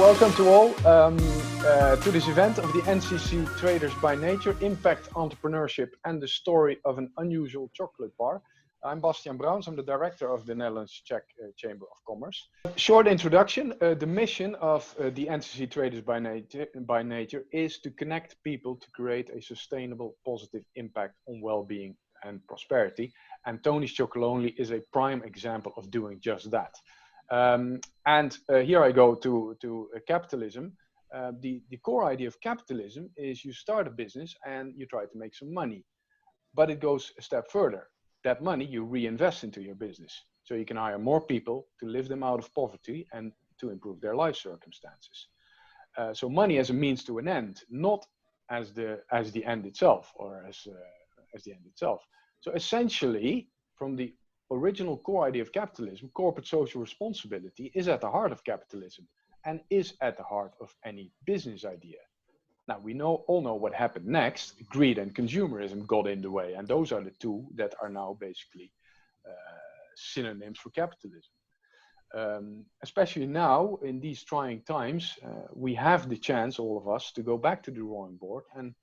welcome to all to this event of the NCCC Traders by Nature, Impact, Entrepreneurship and the Story of an Unusual Chocolate Bar. I'm Bastiaan Brouwens, I'm the Director of the Netherlands Czech Chamber of Commerce. Short introduction, the mission of the NCCC Traders by Nature is to connect people to create a sustainable, positive impact on well-being and prosperity. And Tony's Chocolonely is a prime example of doing just that. Here I go to capitalism. The core idea of capitalism is you start a business and you try to make some money, but it goes a step further. That money you reinvest into your business, so you can hire more people to lift them out of poverty and to improve their life circumstances. So money as a means to an end, not as the end itself, or as the end itself. So essentially, from the original core idea of capitalism, corporate social responsibility is at the heart of capitalism and is at the heart of any business idea. Now, we all know what happened next. Greed and consumerism got in the way, and those are the two that are now basically synonyms for capitalism. Especially now, in these trying times, we have the chance, all of us, to go back to the drawing board and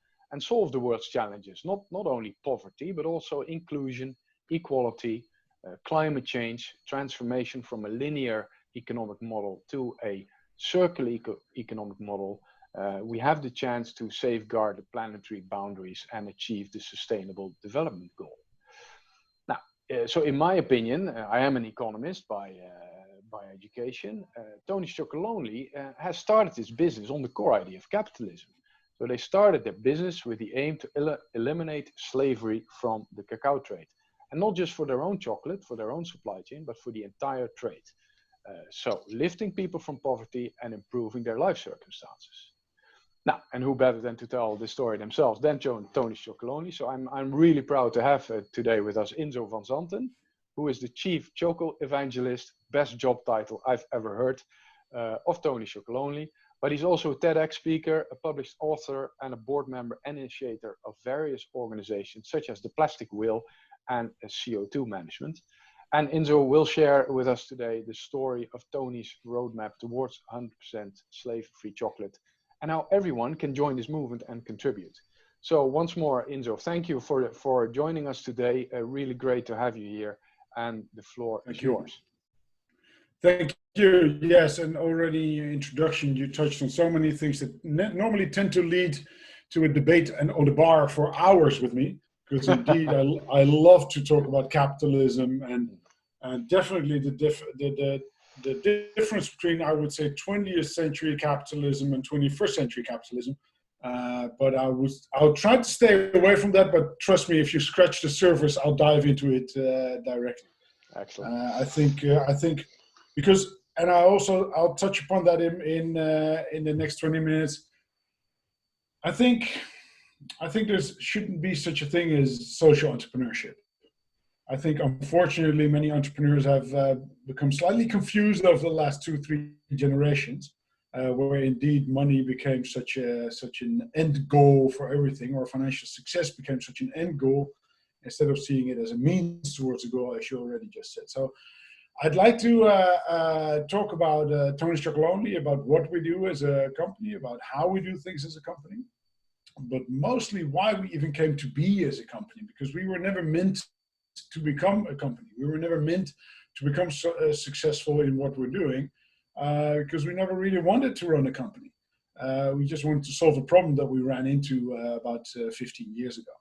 solve the world's challenges, not only poverty, but also inclusion, equality, climate change, transformation from a linear economic model to a circular economic model. We have the chance to safeguard the planetary boundaries and achieve the sustainable development goal. Now, so in my opinion, I am an economist by education. Tony's Chocolonely has started his business on the core idea of capitalism. So they started their business with the aim to eliminate slavery from the cacao trade. And not just for their own chocolate, for their own supply chain, but for the entire trade. So lifting people from poverty and improving their life circumstances. Now, and who better than to tell the story themselves than Tony's Chocolonely. So I'm really proud to have today with us Ynzo van Zanten, who is the Chief Choco Evangelist, best job title I've ever heard, of Tony's Chocolonely. But he's also a TEDx speaker, a published author, and a board member and initiator of various organizations such as the Plastic Wheel and CO2 management. And Ynzo will share with us today the story of Tony's roadmap towards 100% slave-free chocolate and how everyone can join this movement and contribute. So once more, Ynzo, thank you for joining us today. Really great to have you here, and the floor is yours. Thank you. Yes, and already in introduction, you touched on so many things that normally tend to lead to a debate and on the bar for hours with me. Because indeed, I love to talk about capitalism and definitely the difference between, I would say, 20th century capitalism and 21st century capitalism. But I'll try to stay away from that. But trust me, if you scratch the surface, I'll dive into it directly. Excellent. I think because, and I'll touch upon that in the next 20 minutes. I think there shouldn't be such a thing as social entrepreneurship. I think, unfortunately, many entrepreneurs have become slightly confused over the last 2-3 generations, where indeed money became such an end goal for everything, or financial success became such an end goal, instead of seeing it as a means towards a goal, as you already just said. So I'd like to talk about Tony's Chocolonely, about what we do as a company, about how we do things as a company, but mostly why we even came to be as a company, because we were never meant to become a company. We were never meant to become successful in what we're doing, because we never really wanted to run a company. We just wanted to solve a problem that we ran into about 15 years ago.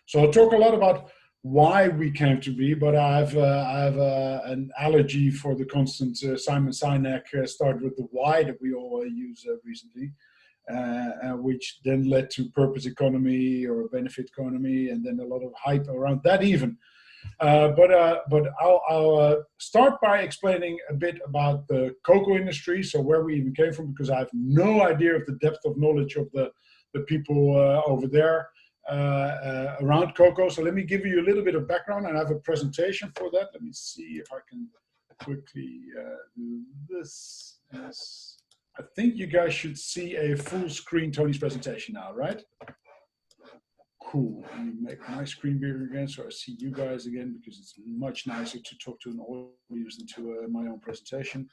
So I'll talk a lot about why we came to be, but I have an allergy for the constant Simon Sinek start with the why that we all use recently. Which then led to purpose economy or benefit economy, and then a lot of hype around that even. But I'll start by explaining a bit about the cocoa industry, so where we even came from, because I have no idea of the depth of knowledge of the people over there around cocoa. So let me give you a little bit of background, and I have a presentation for that. Let me see if I can quickly do this. Yes. I think you guys should see a full screen Tony's presentation now, right? Cool. Let me make my screen bigger again so I see you guys again, because it's much nicer to talk to an audience than to my own presentation.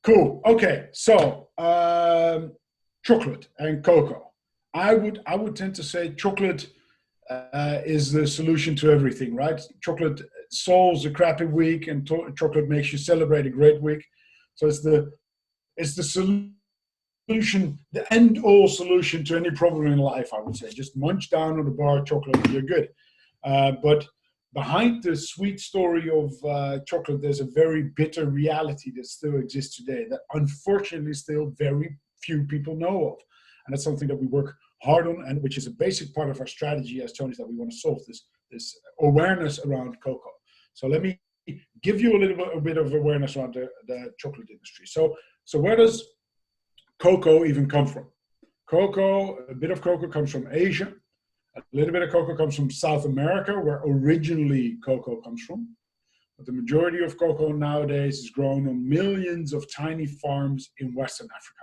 Cool. Okay. So chocolate and cocoa. I would tend to say chocolate is the solution to everything, right? Chocolate solves a crappy week, and chocolate makes you celebrate a great week. So it's the solution, the end-all solution to any problem in life, I would say. Just munch down on a bar of chocolate and you're good. But behind the sweet story of chocolate, there's a very bitter reality that still exists today that unfortunately still very few people know of. And that's something that we work hard on, and which is a basic part of our strategy as Tony, that we want to solve this awareness around cocoa. So let me give you a bit of awareness around the chocolate industry. So where does cocoa even come from? A bit of cocoa comes from Asia. A little bit of cocoa comes from South America, where originally cocoa comes from. But the majority of cocoa nowadays is grown on millions of tiny farms in Western Africa.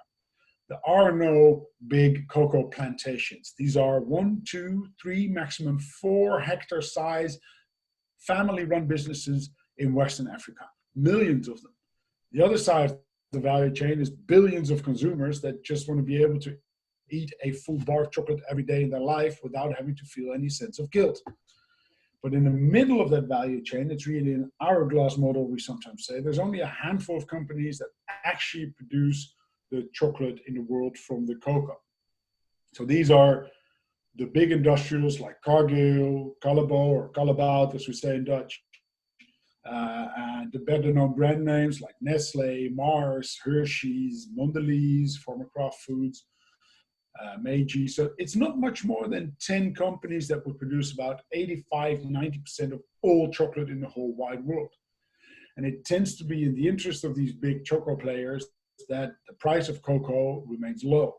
There are no big cocoa plantations. These are 1, 2, 3, maximum 4 hectare size family-run businesses in Western Africa. Millions of them. The other side of the value chain is billions of consumers that just want to be able to eat a full bar of chocolate every day in their life without having to feel any sense of guilt. But in the middle of that value chain, it's really an hourglass model, we sometimes say. There's only a handful of companies that actually produce the chocolate in the world from the cocoa. So these are the big industrials like Cargill, Callebaut, or Callebaut, as we say in Dutch, and the better known brand names like Nestle, Mars, Hershey's, Mondelez, former Kraft Foods, Meiji. So it's not much more than 10 companies that would produce about 85-90% of all chocolate in the whole wide world. And it tends to be in the interest of these big choco players that the price of cocoa remains low.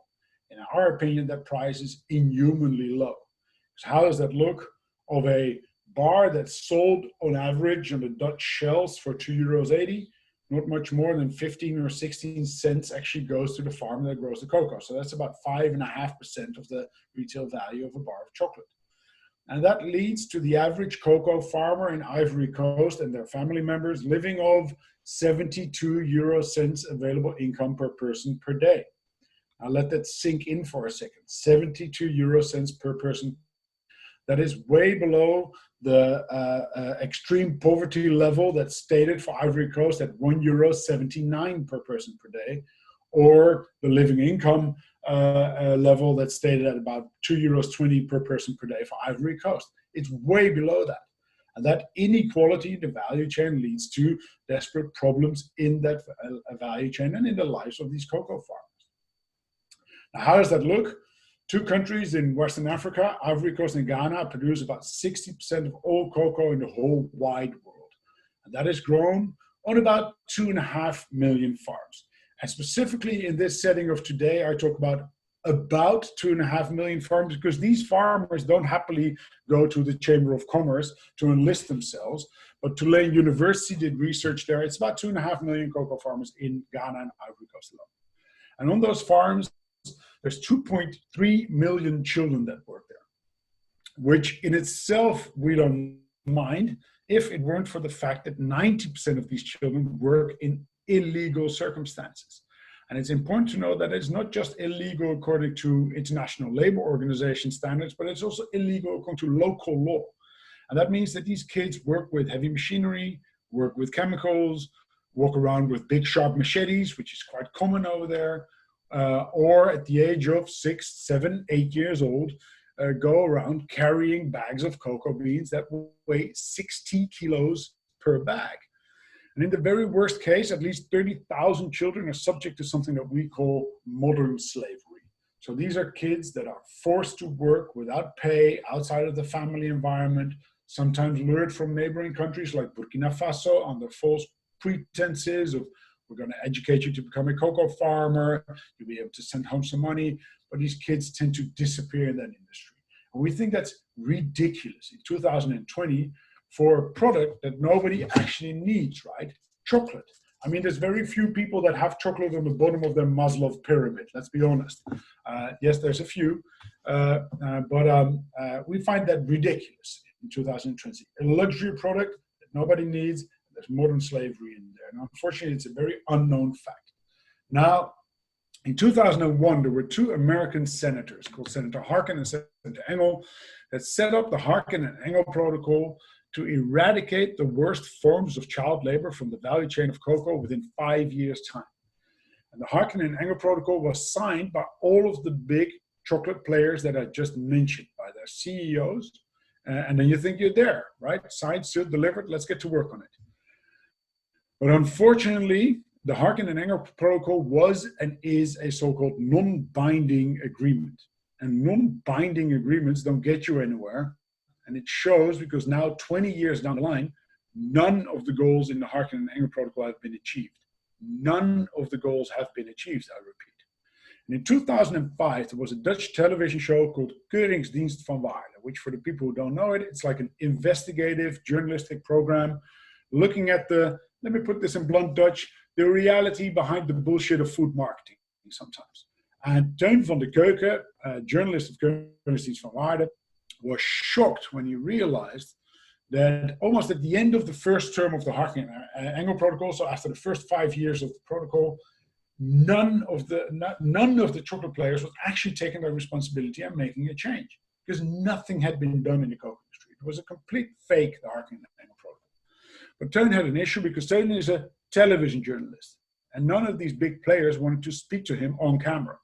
In our opinion, that price is inhumanly low. So how does that look? Of a bar that's sold on average on the Dutch shelves for €2.80, not much more than 15 or 16 cents actually goes to the farm that grows the cocoa. So that's about 5.5% of the retail value of a bar of chocolate. And that leads to the average cocoa farmer in Ivory Coast and their family members living off 72 euro cents available income per person per day. Now let that sink in for a second. 72 euro cents per person. That is way below the extreme poverty level that's stated for Ivory Coast at €1.79 per person per day, or the living income level that's stated at about €2.20 per person per day for Ivory Coast. It's way below that. And that inequality in the value chain leads to desperate problems in that value chain and in the lives of these cocoa farmers. Now, how does that look? 2 countries in Western Africa, Ivory Coast and Ghana, produce about 60% of all cocoa in the whole wide world. And that is grown on about 2.5 million farms. And specifically in this setting of today, I talk about 2.5 million farms, because these farmers don't happily go to the Chamber of Commerce to enlist themselves. But Tulane University did research there. It's about 2.5 million cocoa farmers in Ghana and Ivory Coast alone. And on those farms, there's 2.3 million children that work there, which in itself we don't mind if it weren't for the fact that 90% of these children work in illegal circumstances. And it's important to know that it's not just illegal according to International Labor Organization standards, but it's also illegal according to local law. And that means that these kids work with heavy machinery, work with chemicals, walk around with big sharp machetes, which is quite common over there, or at the age of 6, 7, 8 years old, go around carrying bags of cocoa beans that weigh 60 kilos per bag. And in the very worst case, at least 30,000 children are subject to something that we call modern slavery. So these are kids that are forced to work without pay outside of the family environment, sometimes lured from neighboring countries like Burkina Faso under false pretenses of, we're going to educate you to become a cocoa farmer, you'll be able to send home some money, but these kids tend to disappear in that industry. And we think that's ridiculous in 2020 for a product that nobody actually needs, right? Chocolate. I mean, there's very few people that have chocolate on the bottom of their Maslow pyramid, let's be honest. Yes, there's a few, but we find that ridiculous in 2020. A luxury product that nobody needs, there's modern slavery in there. And unfortunately, it's a very unknown fact. Now, in 2001, there were two American senators called Senator Harkin and Senator Engel that set up the Harkin and Engel Protocol to eradicate the worst forms of child labor from the value chain of cocoa within 5 years' time. And the Harkin and Engel Protocol was signed by all of the big chocolate players that I just mentioned, by their CEOs. And then you think you're there, right? Signed, sealed, delivered, let's get to work on it. But unfortunately, the Harkin and Engel Protocol was and is a so-called non-binding agreement. And non-binding agreements don't get you anywhere. And it shows because now, 20 years down the line, none of the goals in the Harkin and Engel Protocol have been achieved. None of the goals have been achieved, I repeat. And in 2005, there was a Dutch television show called Keuringsdienst van Waarde, which, for the people who don't know it, it's like an investigative journalistic program looking at the, let me put this in blunt Dutch, the reality behind the bullshit of food marketing sometimes. And Teun van de Keuken, a journalist of Keuringsdienst van Waarde, was shocked when he realized that almost at the end of the first term of the Harkin and Engel Protocol, so after the first 5 years of the protocol, none of the chocolate players was actually taking their responsibility and making a change, because nothing had been done in the cocoa industry. It was a complete fake, the Harkin and Engel Protocol. But Teun had an issue because Teun is a television journalist, and none of these big players wanted to speak to him on camera.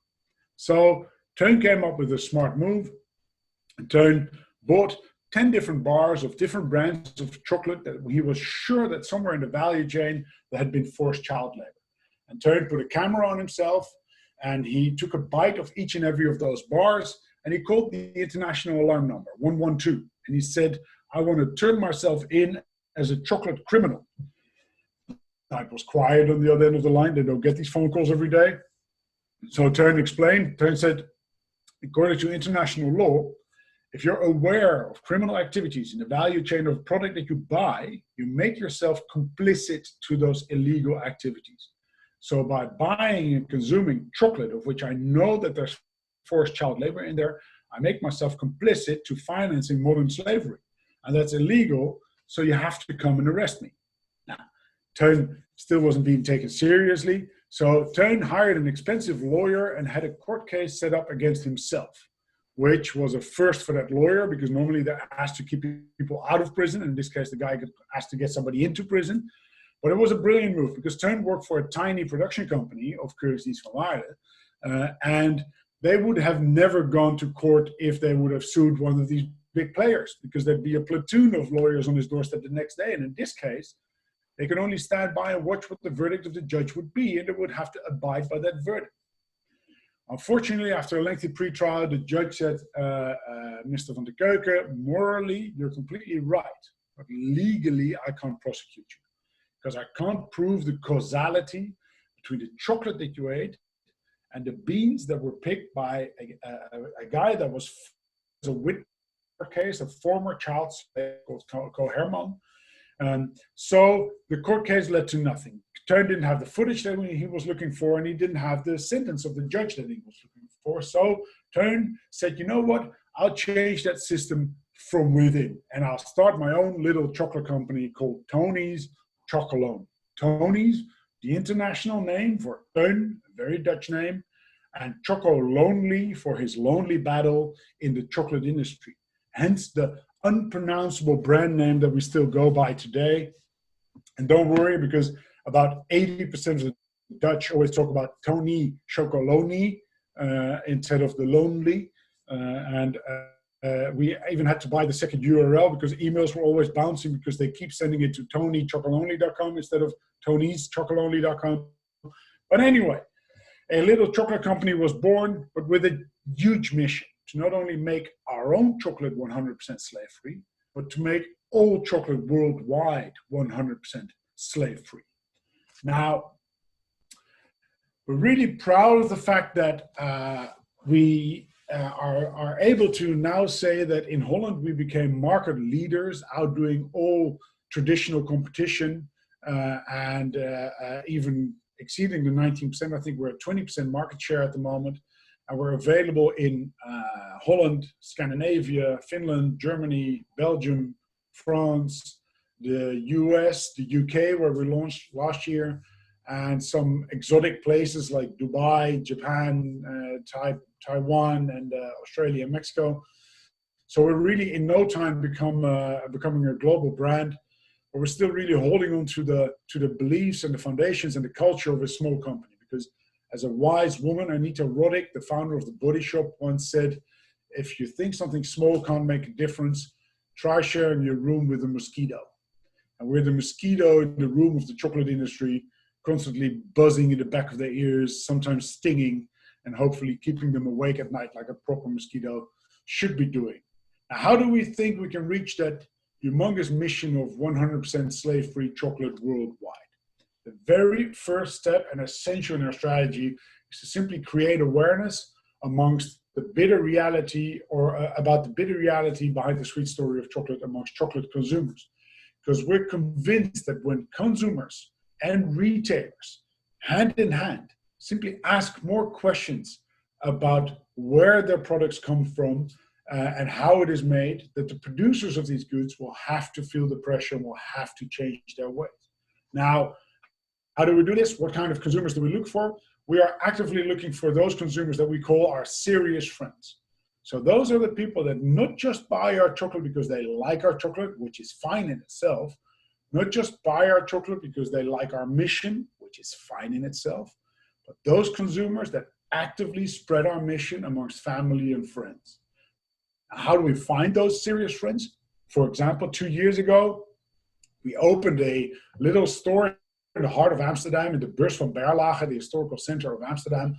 So Teun came up with a smart move. And Teun bought 10 different bars of different brands of chocolate that he was sure that somewhere in the value chain there had been forced child labor. And Teun put a camera on himself, and he took a bite of each and every of those bars, and he called the international alarm number, 112. And he said, I want to turn myself in as a chocolate criminal. Now, it was quiet on the other end of the line. They don't get these phone calls every day. So Teun explained, Teun said, according to international law, if you're aware of criminal activities in the value chain of a product that you buy, you make yourself complicit to those illegal activities. So by buying and consuming chocolate, of which I know that there's forced child labor in there, I make myself complicit to financing modern slavery. And that's illegal, so you have to come and arrest me. Now, Teun still wasn't being taken seriously, so Teun hired an expensive lawyer and had a court case set up against himself, which was a first for that lawyer, because normally they're asked to keep people out of prison. In this case, the guy got asked to get somebody into prison. But it was a brilliant move, because Teun worked for a tiny production company of Keuringsdienst van Waarde, and they would have never gone to court if they would have sued one of these big players, because there'd be a platoon of lawyers on his doorstep the next day. And in this case, they could only stand by and watch what the verdict of the judge would be, and they would have to abide by that verdict. Unfortunately, after a lengthy pre-trial, the judge said, Mr. van de Keuken, morally, you're completely right, but legally, I can't prosecute you, because I can't prove the causality between the chocolate that you ate and the beans that were picked by a guy that was a witness case, a former child slave called Choco Herman. So the court case led to nothing. Teun didn't have the footage that he was looking for, and he didn't have the sentence of the judge that he was looking for. So Teun said, you know what, I'll change that system from within, and I'll start my own little chocolate company called Tony's Chocolonely. Tony's, the international name for Teun, a very Dutch name, and Chocolonely for his lonely battle in the chocolate industry. Hence the unpronounceable brand name that we still go by today. And don't worry, because about 80% of the Dutch always talk about Tony Chocolonely instead of the lonely. We even had to buy the second URL because emails were always bouncing, because they keep sending it to tonychocolonely.com instead of tonyschocolonely.com. But anyway, a little chocolate company was born, but with a huge mission to not only make our own chocolate 100% slave-free, but to make all chocolate worldwide 100% slave-free. Now, we're really proud of the fact that we are able to now say that in Holland we became market leaders, outdoing all traditional competition and even exceeding the 19%. I think we're at 20% market share at the moment. And we're available in Holland, Scandinavia, Finland, Germany, Belgium, France, the US, the UK, where we launched last year, and some exotic places like Dubai, Japan, Taiwan, and Australia and Mexico. So we're really in no time becoming a global brand, but we're still really holding on to the beliefs and the foundations and the culture of a small company. Because as a wise woman, Anita Roddick, the founder of The Body Shop, once said, if you think something small can't make a difference, try sharing your room with a mosquito. And we're the mosquito in the room of the chocolate industry, constantly buzzing in the back of their ears, sometimes stinging, and hopefully keeping them awake at night like a proper mosquito should be doing. Now, how do we think we can reach that humongous mission of 100% slave-free chocolate worldwide? The very first step and essential in our strategy is to simply create awareness amongst the bitter reality about the bitter reality behind the sweet story of chocolate amongst chocolate consumers. Because we're convinced that when consumers and retailers, hand in hand, simply ask more questions about where their products come from and how it is made, that the producers of these goods will have to feel the pressure and will have to change their ways. Now, how do we do this? What kind of consumers do we look for? We are actively looking for those consumers that we call our serious friends. So those are the people that not just buy our chocolate because they like our chocolate, which is fine in itself, not just buy our chocolate because they like our mission, which is fine in itself, but those consumers that actively spread our mission amongst family and friends. Now, how do we find those serious friends? For example, 2 years ago, we opened a little store in the heart of Amsterdam, in the Beurs van Berlage, the historical center of Amsterdam,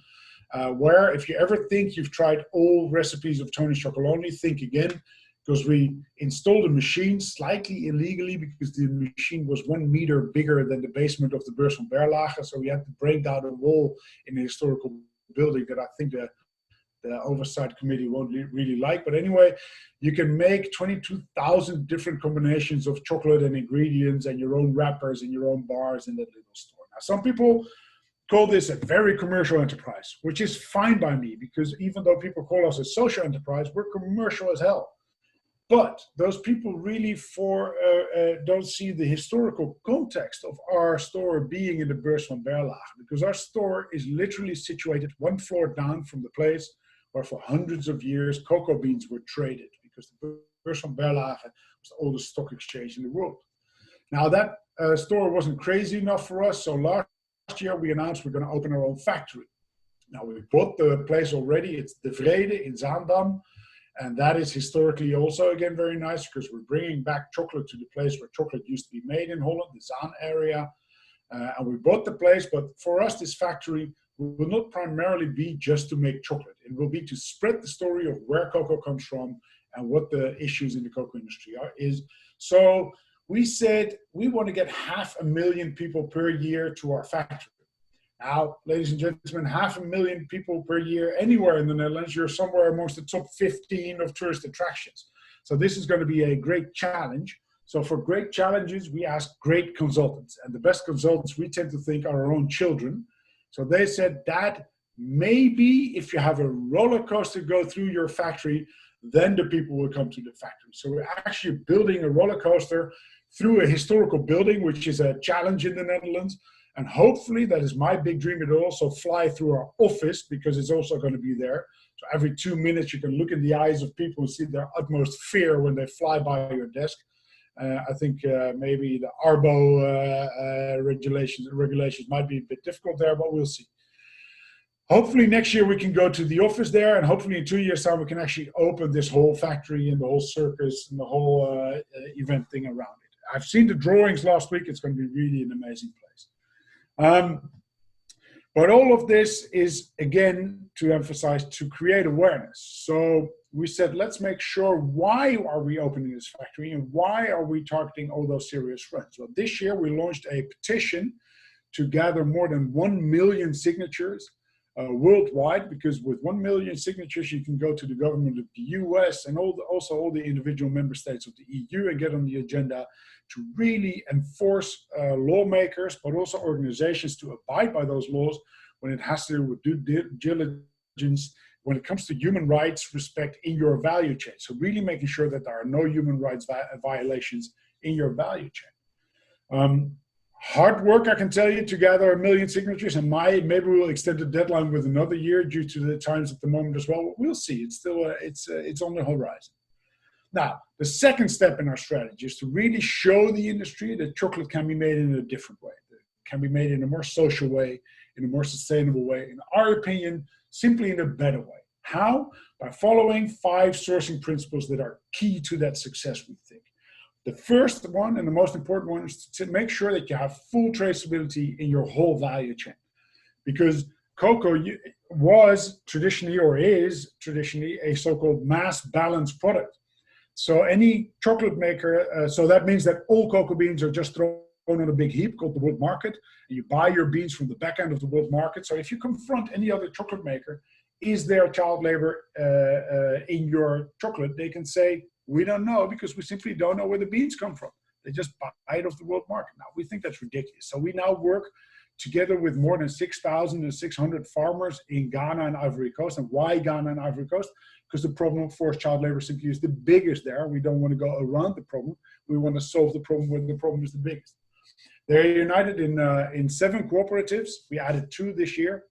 where if you ever think you've tried all recipes of Tony's Chocolonely, think again, because we installed a machine slightly illegally because the machine was 1 meter bigger than the basement of the Beurs van Berlage, so we had to break down a wall in the historical building that I think the oversight committee won't really like. But anyway, you can make 22,000 different combinations of chocolate and ingredients and your own wrappers and your own bars in that little store. Now, some people call this a very commercial enterprise, which is fine by me, because even though people call us a social enterprise, we're commercial as hell. But those people really don't see the historical context of our store being in the Beurs van Berlage, because our store is literally situated 1 floor down from the place where for hundreds of years cocoa beans were traded, because the Beurs van Berlage was the oldest stock exchange in the world. Now that store wasn't crazy enough for us, so last year we announced we're going to open our own factory. Now we bought the place already. It's De Vrede in Zaandam. And that is historically also, again, very nice, because we're bringing back chocolate to the place where chocolate used to be made in Holland, the Zaan area. And we bought the place, but for us, this factory will not primarily be just to make chocolate. It will be to spread the story of where cocoa comes from and what the issues in the cocoa industry is. So we said we want to get 500,000 people per year to our factory. Now, ladies and gentlemen, 500,000 people per year anywhere in the Netherlands, you're somewhere amongst the top 15 of tourist attractions. So this is going to be a great challenge. So for great challenges, we ask great consultants. And the best consultants we tend to think are our own children. So they said, Dad, maybe if you have a roller coaster go through your factory, then the people will come to the factory. So we're actually building a roller coaster through a historical building, which is a challenge in the Netherlands. And hopefully, that is my big dream, it'll also fly through our office, because it's also going to be there. So every 2 minutes, you can look in the eyes of people and see their utmost fear when they fly by your desk. I think maybe the ARBO regulations might be a bit difficult there, but we'll see. Hopefully next year we can go to the office there, and hopefully in 2 years' time we can actually open this whole factory and the whole circus and the whole event thing around it. I've seen the drawings last week. It's going to be really an amazing place. But all of this is, again, to emphasize, to create awareness. So we said, let's make sure, why are we opening this factory and why are we targeting all those serious friends? Well, this year we launched a petition to gather more than 1 million signatures worldwide, because with 1 million signatures, you can go to the government of the US and also all the individual member states of the EU and get on the agenda to really enforce lawmakers, but also organizations to abide by those laws when it has to do with due diligence, when it comes to human rights respect in your value chain. So really making sure that there are no human rights violations in your value chain. Hard work, I can tell you, to gather 1 million signatures, and maybe we'll extend the deadline with another year due to the times at the moment as well. We'll see. It's still it's on the horizon. Now, the second step in our strategy is to really show the industry that chocolate can be made in a different way. It can be made in a more social way, in a more sustainable way, in our opinion, simply in a better way. How? By following 5 sourcing principles that are key to that success, we think. The first one and the most important one is to make sure that you have full traceability in your whole value chain. Because cocoa was traditionally, or is traditionally, a so-called mass balanced product. So any chocolate maker, so that means that all cocoa beans are just thrown on a big heap called the world market, and you buy your beans from the back end of the world market. So if you confront any other chocolate maker, is there child labor in your chocolate? They can say, we don't know, because we simply don't know where the beans come from. They just buy it off the world market. Now, we think that's ridiculous. So we now work together with more than 6,600 farmers in Ghana and Ivory Coast. And why Ghana and Ivory Coast? Because the problem of forced child labor simply is the biggest there. We don't want to go around the problem. We want to solve the problem where the problem is the biggest. They're united in 7 cooperatives. We added 2 this year.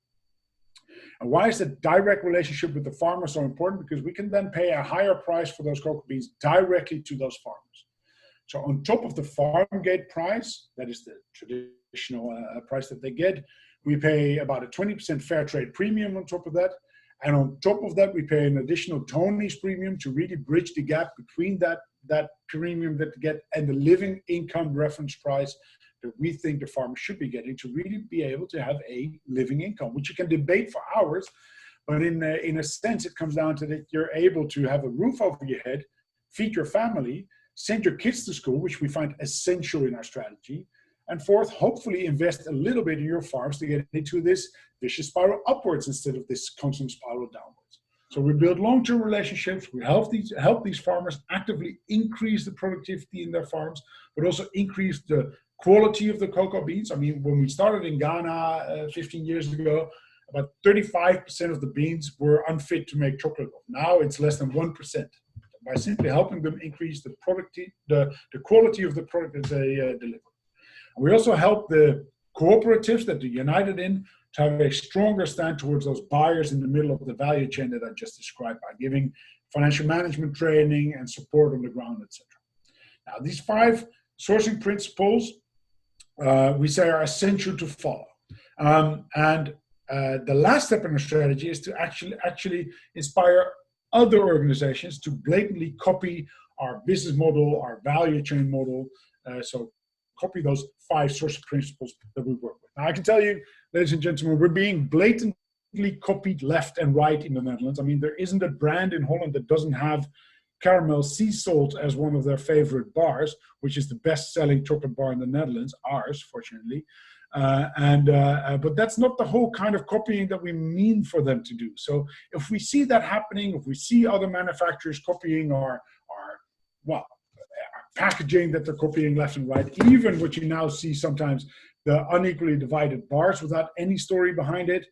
And why is the direct relationship with the farmer so important? Because we can then pay a higher price for those cocoa beans directly to those farmers. So on top of the farm gate price, that is the traditional price that they get, we pay about a 20% fair trade premium on top of that. And on top of that, we pay an additional Tony's premium to really bridge the gap between that premium that they get and the living income reference price that we think the farmer should be getting to really be able to have a living income, which you can debate for hours. But in a sense, it comes down to that you're able to have a roof over your head, feed your family, send your kids to school, which we find essential in our strategy. And fourth, hopefully invest a little bit in your farms to get into this vicious spiral upwards instead of this constant spiral downwards. So we build long-term relationships. We help these farmers actively increase the productivity in their farms, but also increase the quality of the cocoa beans. I mean, when we started in Ghana 15 years ago, about 35% of the beans were unfit to make chocolate of. Now it's less than 1%. By simply helping them increase the quality of the product that they deliver. We also help the cooperatives that they're united in to have a stronger stand towards those buyers in the middle of the value chain that I just described, by giving financial management training and support on the ground, etc. Now, these 5 sourcing principles we say are essential to follow. The last step in our strategy is to actually inspire other organizations to blatantly copy our business model, our value chain model. So copy those 5 sourcing principles that we work with. Now, I can tell you, ladies and gentlemen, we're being blatantly copied left and right in the Netherlands. I mean, there isn't a brand in Holland that doesn't have caramel sea salt as one of their favorite bars, which is the best-selling chocolate bar in the Netherlands, ours, fortunately. But that's not the whole kind of copying that we mean for them to do. So if we see that happening, if we see other manufacturers copying our packaging that they're copying left and right, even what you now see sometimes, the unequally divided bars without any story behind it,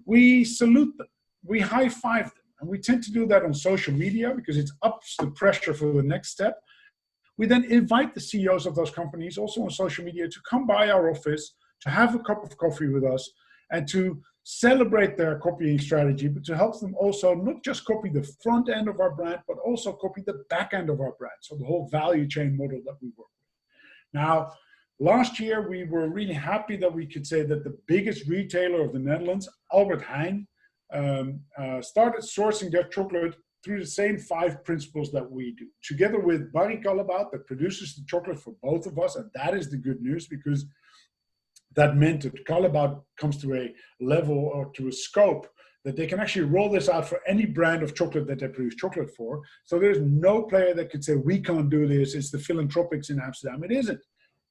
we salute them, we high-five them. And we tend to do that on social media because it ups the pressure for the next step. We then invite the CEOs of those companies also on social media to come by our office, to have a cup of coffee with us, and to celebrate their copying strategy, but to help them also not just copy the front end of our brand, but also copy the back end of our brand. So the whole value chain model that we work with. Now, last year, we were really happy that we could say that the biggest retailer of the Netherlands, Albert Heijn, started sourcing their chocolate through the same 5 principles that we do, together with Barry Callebaut, that produces the chocolate for both of us. And that is the good news, because that meant that Callebaut comes to a level or to a scope that they can actually roll this out for any brand of chocolate that they produce chocolate for. So there's no player that could say, we can't do this. It's the philanthropics in Amsterdam. It isn't.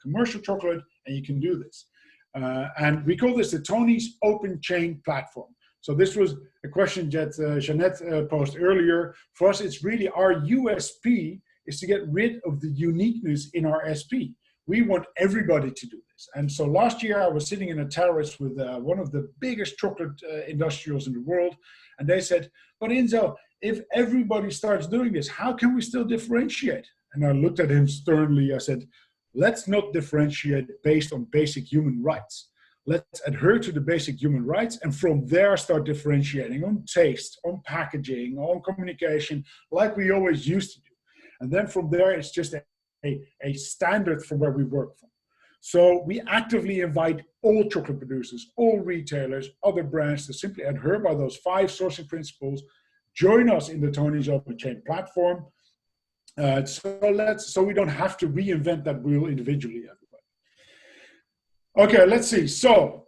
Commercial chocolate, and you can do this. And we call this the Tony's Open Chain Platform. So this was a question that Jeanette posed earlier. For us, it's really our USP is to get rid of the uniqueness in our SP. We want everybody to do this. And so last year I was sitting in a terrace with one of the biggest chocolate industrials in the world. And they said, but Ynzo, if everybody starts doing this, how can we still differentiate? And I looked at him sternly. I said, let's not differentiate based on basic human rights. Let's adhere to the basic human rights, and from there start differentiating on taste, on packaging, on communication, like we always used to do. And then from there, it's just a standard from where we work from. So we actively invite all chocolate producers, all retailers, other brands to simply adhere by those 5 sourcing principles, join us in the Tony's Open Chain platform, so we don't have to reinvent that wheel individually, everybody. Okay, let's see. So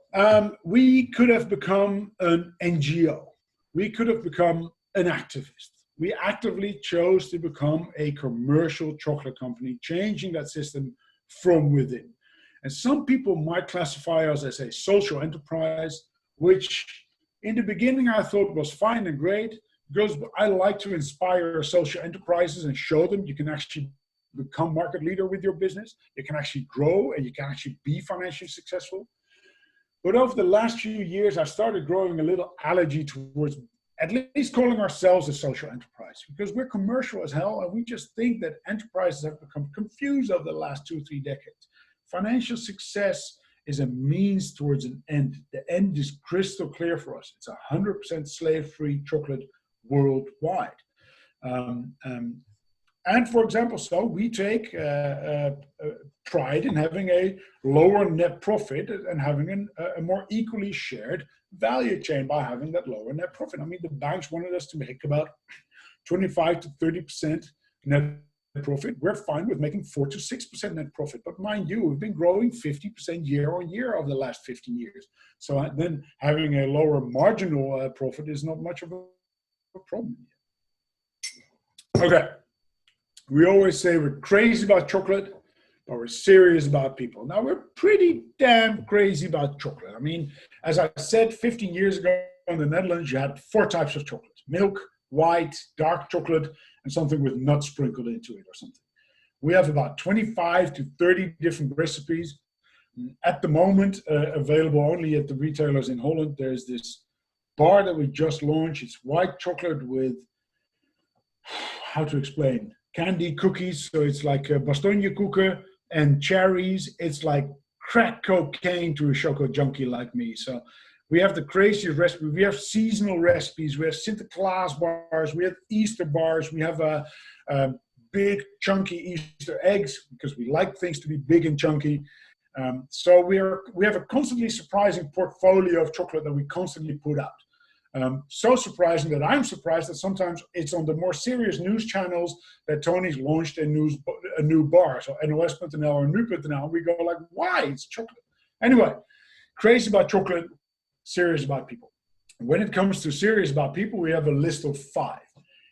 we could have become an NGO. We could have become an activist. We actively chose to become a commercial chocolate company, changing that system from within. And some people might classify us as a social enterprise, which in the beginning I thought was fine and great, because I like to inspire social enterprises and show them you can actually become market leader with your business. You can actually grow and you can actually be financially successful. But over the last few years, I started growing a little allergy towards at least calling ourselves a social enterprise, because we're commercial as hell, and we just think that enterprises have become confused over the last 2-3 decades. Financial success is a means towards an end. The end is crystal clear for us. It's 100% slave-free chocolate worldwide. And for example, so we take pride in having a lower net profit and having a more equally shared value chain by having that lower net profit. I mean, the banks wanted us to make about 25 to 30% net profit. We're fine with making 4 to 6% net profit. But mind you, we've been growing 50% year on year over the last 15 years. So then having a lower marginal profit is not much of a problem. Okay. We always say we're crazy about chocolate, but we're serious about people. Now, we're pretty damn crazy about chocolate. I mean, as I said, 15 years ago in the Netherlands, you had 4 types of chocolate: milk, white, dark chocolate, and something with nuts sprinkled into it or something. We have about 25 to 30 different recipes. At the moment, available only at the retailers in Holland. There's this bar that we just launched. It's white chocolate with, how to explain, candy cookies. So it's like a bastonjekoeken and cherries. It's like crack cocaine to a Choco junkie like me. So we have the craziest recipe. We have seasonal recipes. We have Sinterklaas bars. We have Easter bars. We have a big chunky Easter eggs because we like things to be big and chunky. So we have a constantly surprising portfolio of chocolate that we constantly put out. So surprising that I'm surprised that sometimes it's on the more serious news channels that Tony's launched a new bar. So NOS.nl or Nu.nl, we go like, why? It's chocolate. Anyway, crazy about chocolate, serious about people. When it comes to serious about people, we have a list of 5.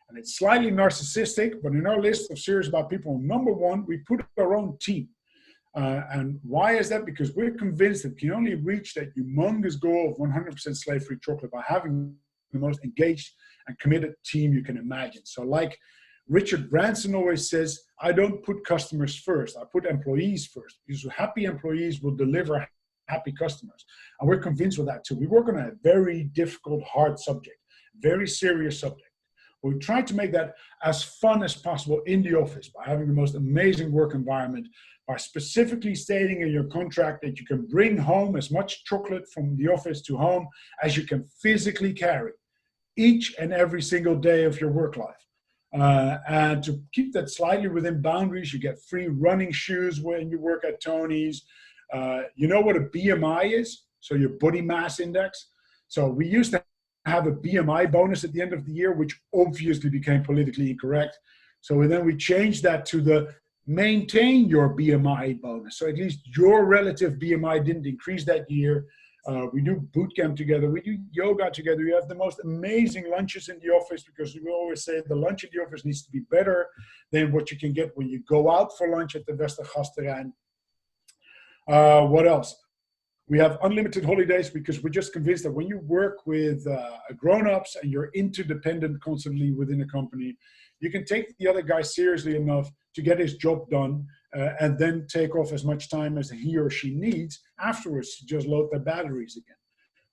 And it's slightly narcissistic, but in our list of serious about people, number 1, we put our own team. And why is that? Because we're convinced that you can only reach that humongous goal of 100% slave-free chocolate by having the most engaged and committed team you can imagine. So like Richard Branson always says, I don't put customers first, I put employees first, because happy employees will deliver happy customers. And we're convinced of that too. We work on a very difficult, hard subject, very serious subject. We try to make that as fun as possible in the office by having the most amazing work environment, by specifically stating in your contract that you can bring home as much chocolate from the office to home as you can physically carry each and every single day of your work life. And to keep that slightly within boundaries, you get free running shoes when you work at Tony's. You know what a BMI is? So your body mass index. So we used to have a BMI bonus at the end of the year, which obviously became politically incorrect. So then we changed that to the maintain your BMI bonus. So at least your relative BMI didn't increase that year. We do boot camp together. We do yoga together. We have the most amazing lunches in the office because we always say the lunch in the office needs to be better than what you can get when you go out for lunch at the Westergasterrein. What else? We have unlimited holidays because we're just convinced that when you work with grown-ups and you're interdependent constantly within a company, you can take the other guy seriously enough to get his job done and then take off as much time as he or she needs afterwards to just load their batteries again.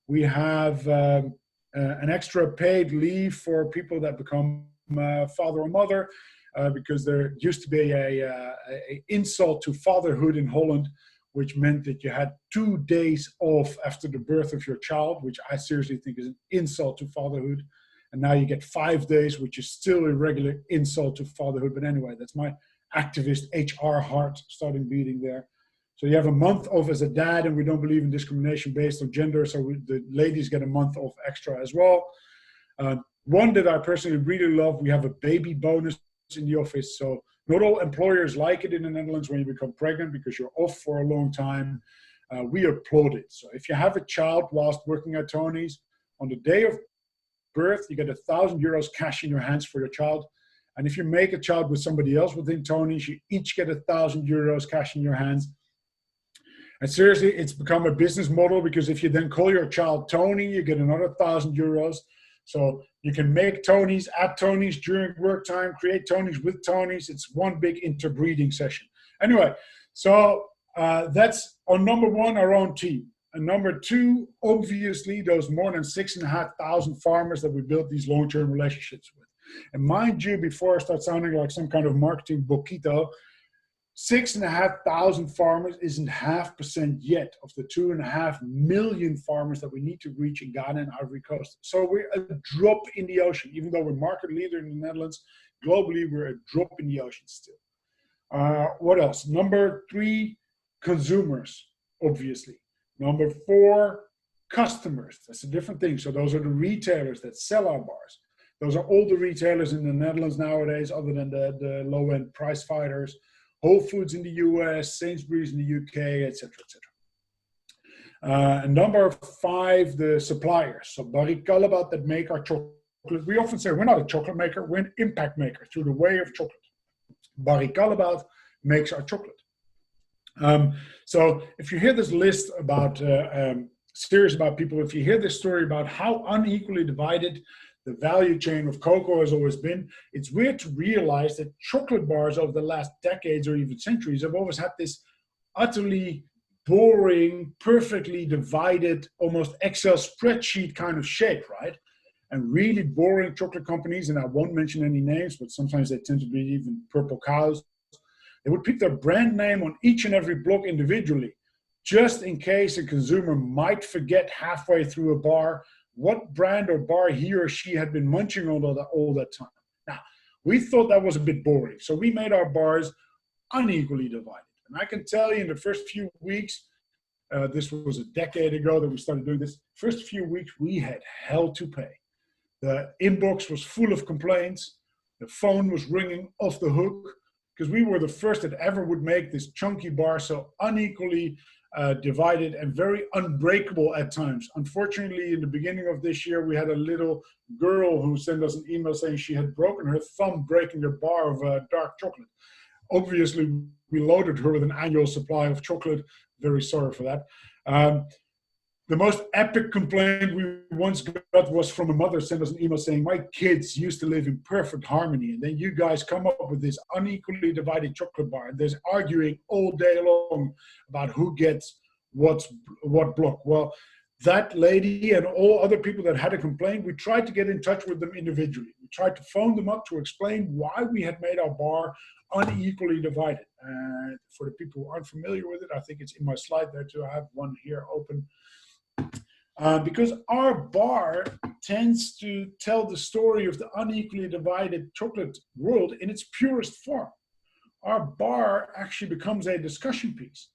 We have an extra paid leave for people that become father or mother. because there used to be a insult to fatherhood in Holland, which meant that you had 2 days off after the birth of your child, which I seriously think is an insult to fatherhood. And now you get 5 days, which is still a regular insult to fatherhood. But anyway, that's my activist HR heart starting beating there. So you have a month off as a dad, and we don't believe in discrimination based on gender. So the ladies get a month off extra as well. One that I personally really love, we have a baby bonus in the office. So not all employers like it in the Netherlands when you become pregnant because you're off for a long time. We applaud it. So if you have a child whilst working at Tony's, on the day of birth, you get €1,000 cash in your hands for your child. And if you make a child with somebody else within Tony's, you each get €1,000 cash in your hands. And seriously, it's become a business model because if you then call your child Tony, you get another €1,000. So you can make Tony's at Tony's during work time, create Tony's with Tony's. It's one big interbreeding session. Anyway, so that's on number one, our own team. And number two, obviously, those more than 6,500 farmers that we built these long-term relationships with. And mind you, before I start sounding like some kind of marketing boquito, 6,500 farmers isn't 0.5% yet of the 2.5 million farmers that we need to reach in Ghana and Ivory Coast. So we're a drop in the ocean. Even though we're market leader in the Netherlands, globally, we're a drop in the ocean still. What else? Number three, consumers, obviously. Number four, customers. That's a different thing. So those are the retailers that sell our bars. Those are all the retailers in the Netherlands nowadays, other than the low-end price fighters. Whole Foods in the US, Sainsbury's in the UK, etc., etc. And number five, the suppliers. So Barry Callebaut that make our chocolate. We often say we're not a chocolate maker, we're an impact maker through the way of chocolate. Barry Callebaut makes our chocolate. So if you hear this list about, serious about people, if you hear this story about how unequally divided the value chain of cocoa has always been, it's weird to realize that chocolate bars over the last decades or even centuries have always had this utterly boring, perfectly divided, almost Excel spreadsheet kind of shape, right? And really boring chocolate companies, and I won't mention any names, but sometimes they tend to be even purple cows. They would put their brand name on each and every block individually, just in case a consumer might forget halfway through a bar what brand or bar he or she had been munching on all that time. Now, we thought that was a bit boring, so we made our bars unequally divided. And I can tell you in the first few weeks, this was a decade ago that we started doing this, first few weeks we had hell to pay. The inbox was full of complaints, the phone was ringing off the hook, because we were the first that ever would make this chunky bar so unequally divided and very unbreakable at times. Unfortunately, in the beginning of this year, we had a little girl who sent us an email saying she had broken her thumb breaking a bar of dark chocolate. Obviously, we loaded her with an annual supply of chocolate. Very sorry for that. The most epic complaint we once got was from a mother sent us an email saying, my kids used to live in perfect harmony, and then you guys come up with this unequally divided chocolate bar. And there's arguing all day long about who gets what block. Well, that lady and all other people that had a complaint, we tried to get in touch with them individually. We tried to phone them up to explain why we had made our bar unequally divided. For the people who aren't familiar with it, I think it's in my slide there too. I have one here open. Because our bar tends to tell the story of the unequally divided chocolate world in its purest form. Our bar actually becomes a discussion piece.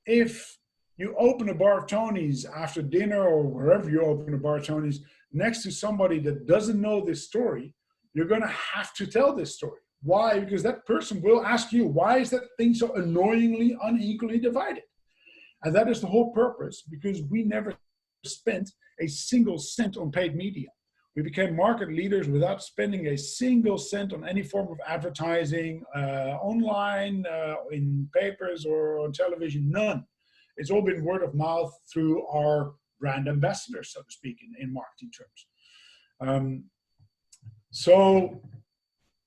If you open a bar of Tony's after dinner or wherever you open a bar of Tony's next to somebody that doesn't know this story, you're going to have to tell this story. Why? Because that person will ask you, why is that thing so annoyingly unequally divided? And that is the whole purpose, because we never spent a single cent on paid media. We became market leaders without spending a single cent on any form of advertising, online, in papers or on television, none. It's all been word of mouth through our brand ambassadors, so to speak, in marketing terms. So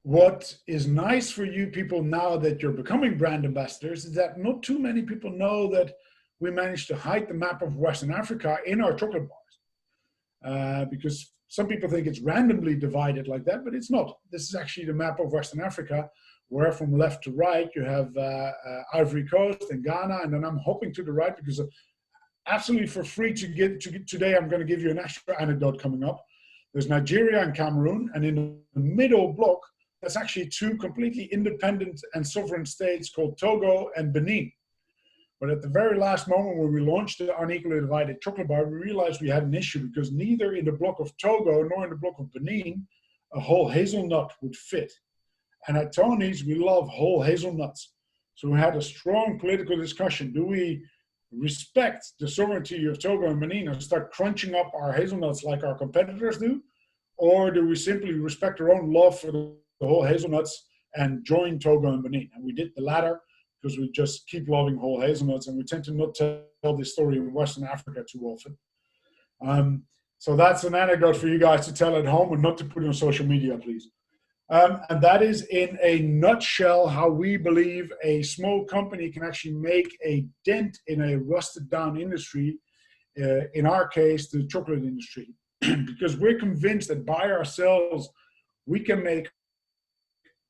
what is nice for you people now that you're becoming brand ambassadors is that not too many people know that we managed to hide the map of Western Africa in our chocolate bars. Because some people think it's randomly divided like that, but it's not. This is actually the map of Western Africa, where from left to right you have Ivory Coast and Ghana, and then I'm hopping to the right because absolutely for free to get today. I'm going to give you an extra anecdote coming up. There's Nigeria and Cameroon, and in the middle block, there's actually two completely independent and sovereign states called Togo and Benin. But at the very last moment when we launched the unequally divided chocolate bar, we realized we had an issue because neither in the block of Togo nor in the block of Benin, a whole hazelnut would fit. And at Tony's, we love whole hazelnuts. So we had a strong political discussion. Do we respect the sovereignty of Togo and Benin and start crunching up our hazelnuts like our competitors do? Or do we simply respect our own love for the whole hazelnuts and join Togo and Benin? And we did the latter because we just keep loving whole hazelnuts, and we tend to not tell this story in Western Africa too often. So that's an anecdote for you guys to tell at home and not to put on social media, please. And that is in a nutshell how we believe a small company can actually make a dent in a rusted down industry, in our case, the chocolate industry. Because we're convinced that by ourselves, we can make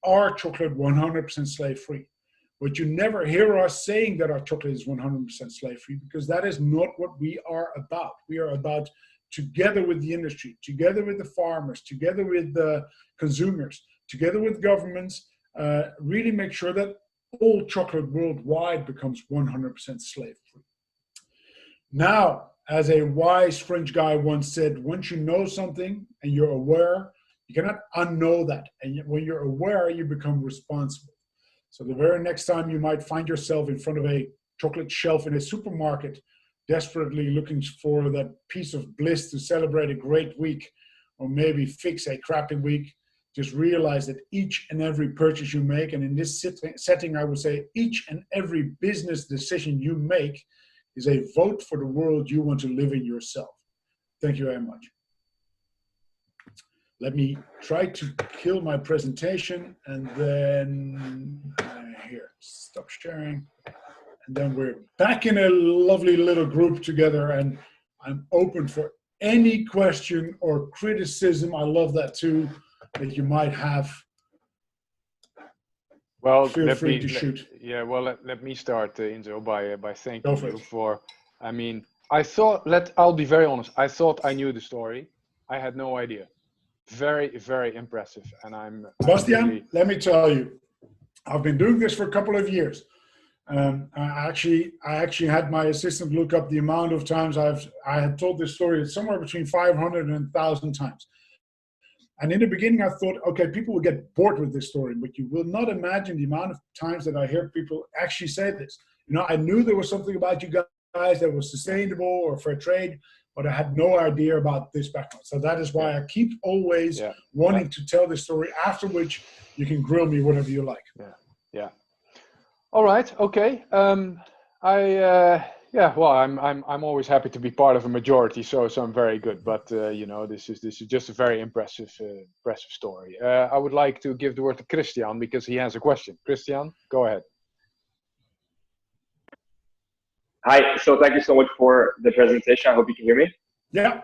our chocolate 100% slave-free. But you never hear us saying that our chocolate is 100% slave-free, because that is not what we are about. We are about, together with the industry, together with the farmers, together with the consumers, together with governments, really make sure that all chocolate worldwide becomes 100% slave-free. Now, as a wise French guy once said, once you know something and you're aware, you cannot unknow that. And when you're aware, you become responsible. So the very next time you might find yourself in front of a chocolate shelf in a supermarket, desperately looking for that piece of bliss to celebrate a great week, or maybe fix a crappy week, just realize that each and every purchase you make, and in this setting, I would say each and every business decision you make is a vote for the world you want to live in yourself. Thank you very much. Let me try to kill my presentation, and then here, stop sharing. And then we're back in a lovely little group together, and I'm open for any question or criticism. I love that too, that you might have. Well, feel free to shoot. Let me start, Ynzo, by thanking you for, I mean, I'll be very honest, I thought I knew the story. I had no idea. Very, very impressive. And Bastian, really... let me tell you, I've been doing this for a couple of years. I actually had my assistant look up the amount of times I had told this story. It's somewhere between 500 and 1,000 times. And in the beginning, I thought, okay, people will get bored with this story, but you will not imagine the amount of times that I hear people actually say this. You know, I knew there was something about you guys that was sustainable or fair trade, but I had no idea about this background. So that is why I keep always wanting to tell this story, after which you can grill me whatever you like. Yeah. All right. Okay. I'm always happy to be part of a majority, so I'm very good. But you know, this is just a very impressive story. I would like to give the word to Christian because he has a question. Christian, go ahead. Hi. So thank you so much for the presentation. I hope you can hear me. Yeah.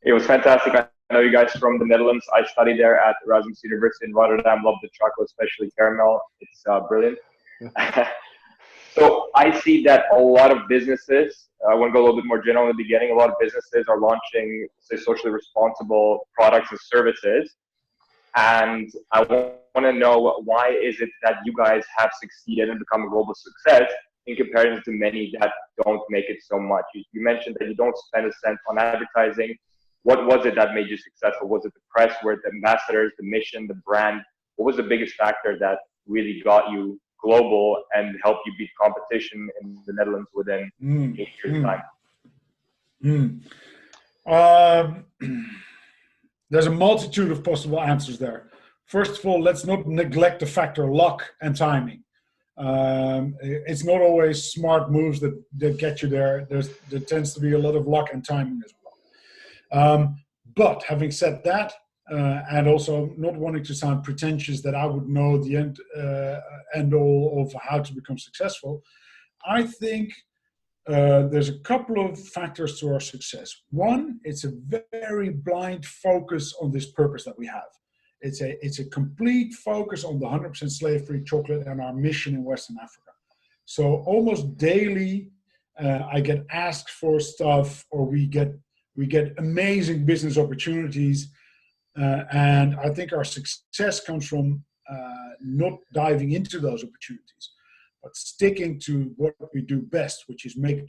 It was fantastic. I know you guys from the Netherlands. I studied there at Erasmus University in Rotterdam. Love the chocolate, especially caramel. It's brilliant. So I see that a lot of businesses, I want to go a little bit more general in the beginning, a lot of businesses are launching, say, socially responsible products and services. And I want to know, why is it that you guys have succeeded and become a global success in comparison to many that don't make it so much? You mentioned that you don't spend a cent on advertising. What was it that made you successful? Was it the press, were it the ambassadors, the mission, the brand? What was the biggest factor that really got you global and helped you beat competition in the Netherlands within 8 years' time? There's a multitude of possible answers there. First of all, let's not neglect the factor luck and timing. It's not always smart moves that get you there. There tends to be a lot of luck and timing as well. But having said that, and also not wanting to sound pretentious that I would know the end all of how to become successful, I think there's a couple of factors to our success. One, it's a very blind focus on this purpose that we have. It's a complete focus on the 100% slave-free chocolate and our mission in Western Africa. So almost daily, I get asked for stuff, or we get amazing business opportunities, and I think our success comes from not diving into those opportunities, but sticking to what we do best, which is make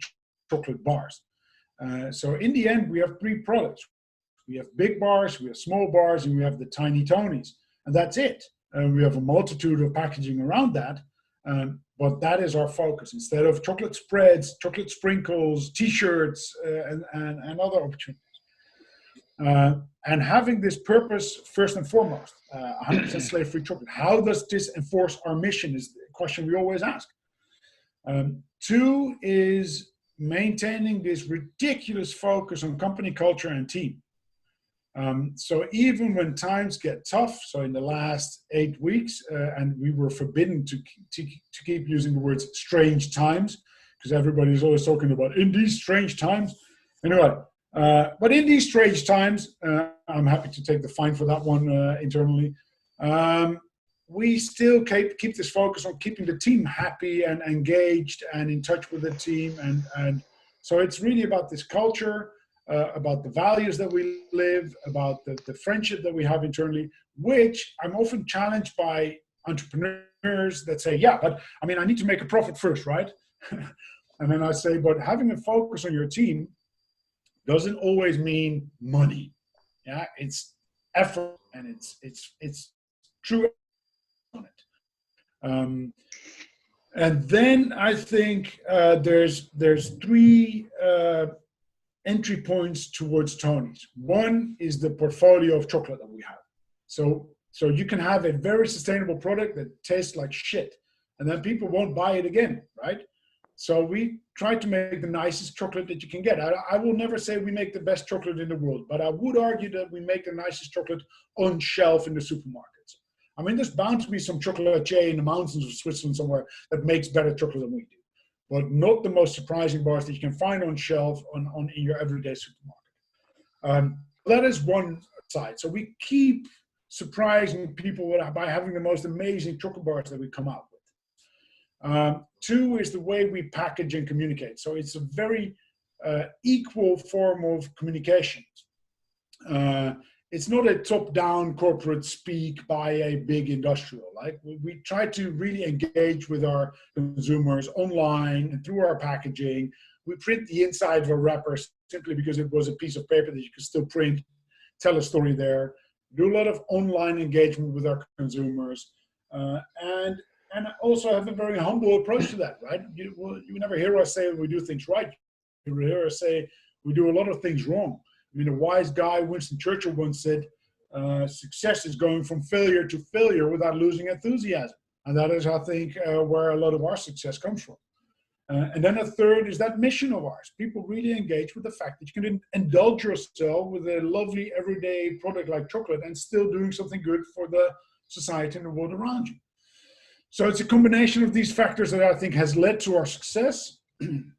chocolate bars. So in the end, we have 3 products. We have big bars, we have small bars, and we have the tiny Tonys, and that's it. We have a multitude of packaging around that, but that is our focus. Instead of chocolate spreads, chocolate sprinkles, T-shirts, and other opportunities. And having this purpose first and foremost, 100% slave-free chocolate. How does this enforce our mission is the question we always ask. 2 is maintaining this ridiculous focus on company culture and team. So even when times get tough, so in the last 8 weeks, and we were forbidden to keep using the words strange times, because everybody's always talking about in these strange times. Anyway, but in these strange times, I'm happy to take the fine for that one internally. We still keep this focus on keeping the team happy and engaged and in touch with the team. And so it's really about this culture, about the values that we live, about the friendship that we have internally, which I'm often challenged by entrepreneurs that say, yeah, but I mean, I need to make a profit first, right? And then I say, but having a focus on your team doesn't always mean money. Yeah, it's effort, and it's true on it. And then I think there's 3 entry points towards Tony's. One is the portfolio of chocolate that we have. So you can have a very sustainable product that tastes like shit, and then people won't buy it again, right? So we try to make the nicest chocolate that you can get. I will never say we make the best chocolate in the world, but I would argue that we make the nicest chocolate on shelf in the supermarkets. I mean, there's bound to be some chocolatier in the mountains of Switzerland somewhere that makes better chocolate than we do, but not the most surprising bars that you can find on shelf in your everyday supermarket. That is one side. So we keep surprising people by having the most amazing chocolate bars that we come out with. 2 is the way we package and communicate. So it's a very equal form of communication. It's not a top-down corporate speak by a big industrial. Like we try to really engage with our consumers online and through our packaging. We print the inside of a wrapper simply because it was a piece of paper that you could still print, tell a story there. Do a lot of online engagement with our consumers, and also have a very humble approach to that, right? You never hear us say we do things right. You hear us say we do a lot of things wrong. I mean, a wise guy, Winston Churchill, once said, success is going from failure to failure without losing enthusiasm. And that is, I think, where a lot of our success comes from. And then a third is that mission of ours. People really engage with the fact that you can indulge yourself with a lovely everyday product like chocolate and still doing something good for the society and the world around you. So it's a combination of these factors that I think has led to our success. And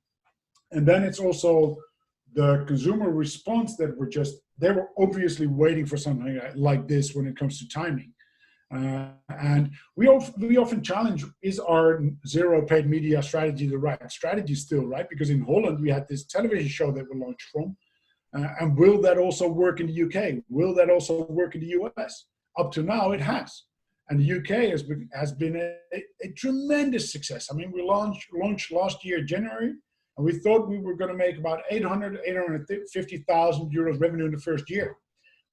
then it's also the consumer response that they were obviously waiting for something like this when it comes to timing. And we often challenge, is our zero paid media strategy the right strategy still, right? Because in Holland, we had this television show that we launched from. And will that also work in the UK? Will that also work in the US? Up to now, it has. And the UK has been a tremendous success. I mean, we launched last year, January, and we thought we were going to make about 850,000 euros revenue in the first year.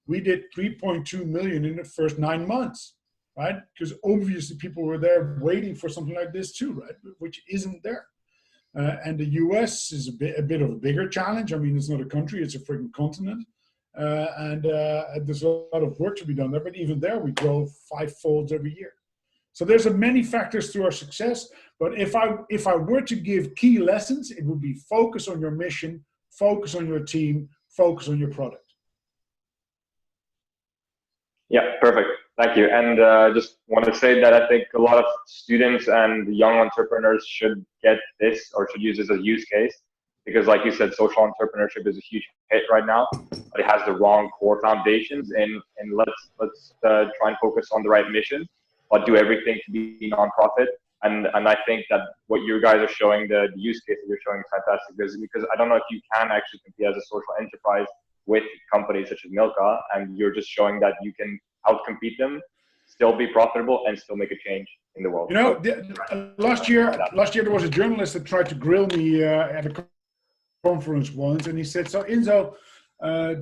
We did 3.2 million in the first 9 months, right? Because obviously people were there waiting for something like this too, right? Which isn't there. And the US is a bit of a bigger challenge. I mean, it's not a country, it's a freaking continent. And there's a lot of work to be done there, but even there we grow 5-fold every year. So there's many factors to our success, but if I were to give key lessons, it would be focus on your mission, focus on your team, focus on your product. Yeah, perfect. Thank you. And just want to say that I think a lot of students and young entrepreneurs should get this or should use this as a use case. because like you said, social entrepreneurship is a huge hit right now, but it has the wrong core foundations. And let's try and focus on the right mission, but do everything to be nonprofit. And I think that what you guys are showing, the use case that you're showing is fantastic, because I don't know if you can actually compete as a social enterprise with companies such as Milka, and you're just showing that you can outcompete them, still be profitable, and still make a change in the world. You know, last year there was a journalist that tried to grill me at a conference once, and he said, "So Ynzo,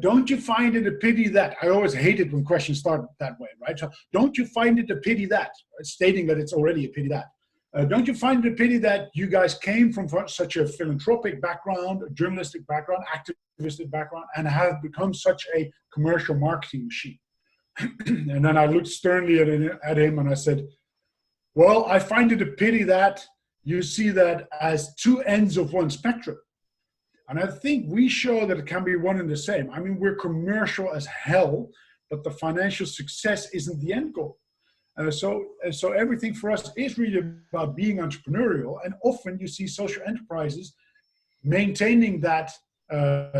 don't you find it a pity that," I always hate it when questions start that way, right? So, don't you find it a pity that, stating that it's already a pity that, don't you find it a pity that you guys came from such a philanthropic background, a journalistic background, activistic background, and have become such a commercial marketing machine? And then I looked sternly at him and I said, well, I find it a pity that you see that as two ends of one spectrum. And I think we show that it can be one and the same. I mean, we're commercial as hell, but the financial success isn't the end goal. So everything for us is really about being entrepreneurial. And often you see social enterprises maintaining that